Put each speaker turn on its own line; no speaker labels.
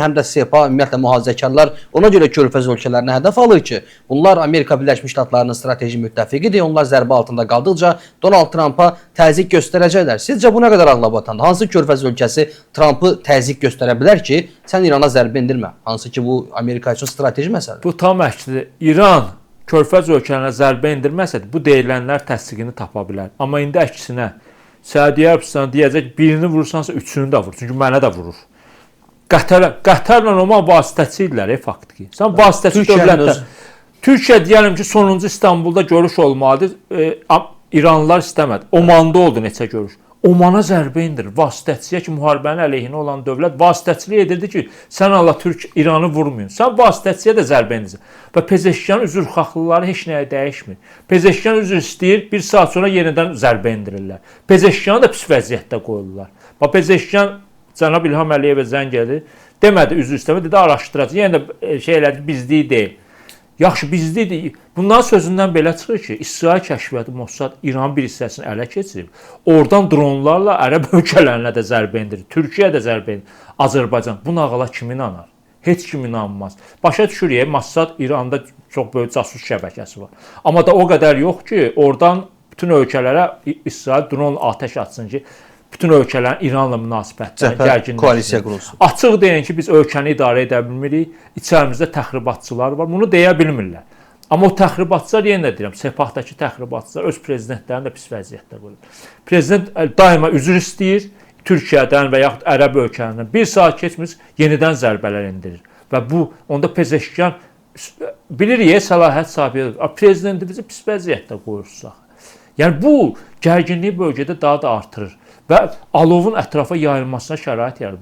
həm də SEPA, ümumiyyətlə mühafizəkarlar ona görə Körfəz ölkələrinə hədəf alır ki, bunlar Amerika Birləşmiş Ştatlarının strateji müttəfiqidir. Onlar zərbə altında qaldıqca Donald Trumpa təzyiq göstərəcəklər. Sizcə bu nə qədər ağlabatandır? Hansı Körfəz ölkəsi Trumpı təzyiq göstərə bilər ki, sən İrana zərbə endirmə? Hansı ki, bu Amerika üçün strateji məsələdir.
Bu tam əksidir. İran Körfəz ölkələrinə zərbə endirməsədir, bu deyilənlər təsdiqini tapa bilər. Amma indi əksinə, Səudiyyə Ərəbistanı deyəcək, birini vurursansa, üçünü də vur. Çünki mənə də vurur. Qətərlə olmaq vasitəçidirlər, faktiki. Sən vasitəçi dövlətlər. Türkiyə deyəlim ki, sonuncu İstanbulda görüş olmalıdır. İranlılar istəmədi. Omanda oldu neçə görüş. Omana zərbə indirir. Vasitəçiyə ki, müharibənin əleyhinə olan dövlət vasitəçilik edirdi ki, sən Allah İranı vurmayın. Sən vasitəçiyə də zərbə indirəcəksən. Və Pezeşkan üzrxahlılıqları heç nəyə dəyişmir. Pezeşkan üzr istəyir, bir saat sonra yenidən zərbə indirirlər. Pezeşkanı da pis vəziyyətdə qoyurlar. Və Pezeşkan Cənab İlham Əliyevə zəng gəldi. Demədi üzr istəmə, dedi araşdıracaq. Yəni də şey elədi, bizlik deyil. Yaxşı, bizlikdir. Bundan sözündən belə çıxır ki, İsrail kəşfiyyatı Mossad İran bir hissəsini ələ keçirib. Oradan dronlarla Ərəb ölkələrinə də zərbə endirir. Türkiyə də zərbə endirir. Azərbaycan. Bu nağıla kim inanır? Heç kim inanmaz. Başa düşürük, Mossad İranda çox böyük casus şəbəkəsi var. Amma da o qədər yox ki, oradan bütün ölkələrə İsrail dron atəş atsın ki, bütün ölkələrin İranla münasibətləri gərginləşsin.
Koalisiya qurulsun.
Açıq deyin ki, biz ölkəni idarə edə bilmirik. İçərimizdə təxribatçılar var. Bunu deyə bilmirlər. Amma o təxribatçılar, yenə deyirəm, Sepahdakı təxribatçılar öz prezidentlərini də pis vəziyyətdə qoyur. Prezident daima üzr istəyir Türkiyədən və yaxud Ərəb ölkələrindən. Bir saat keçmiş, yenidən zərbələr endirir. Və bu, onda Pezeşkan bilirik, səlahiyyət sahibi prezidentimizi pis vəziyyətdə qoyursak. Yəni bu gərginliyi bölgədə daha da artırır və alovun ətrafa yayılmasına şərait yaradır.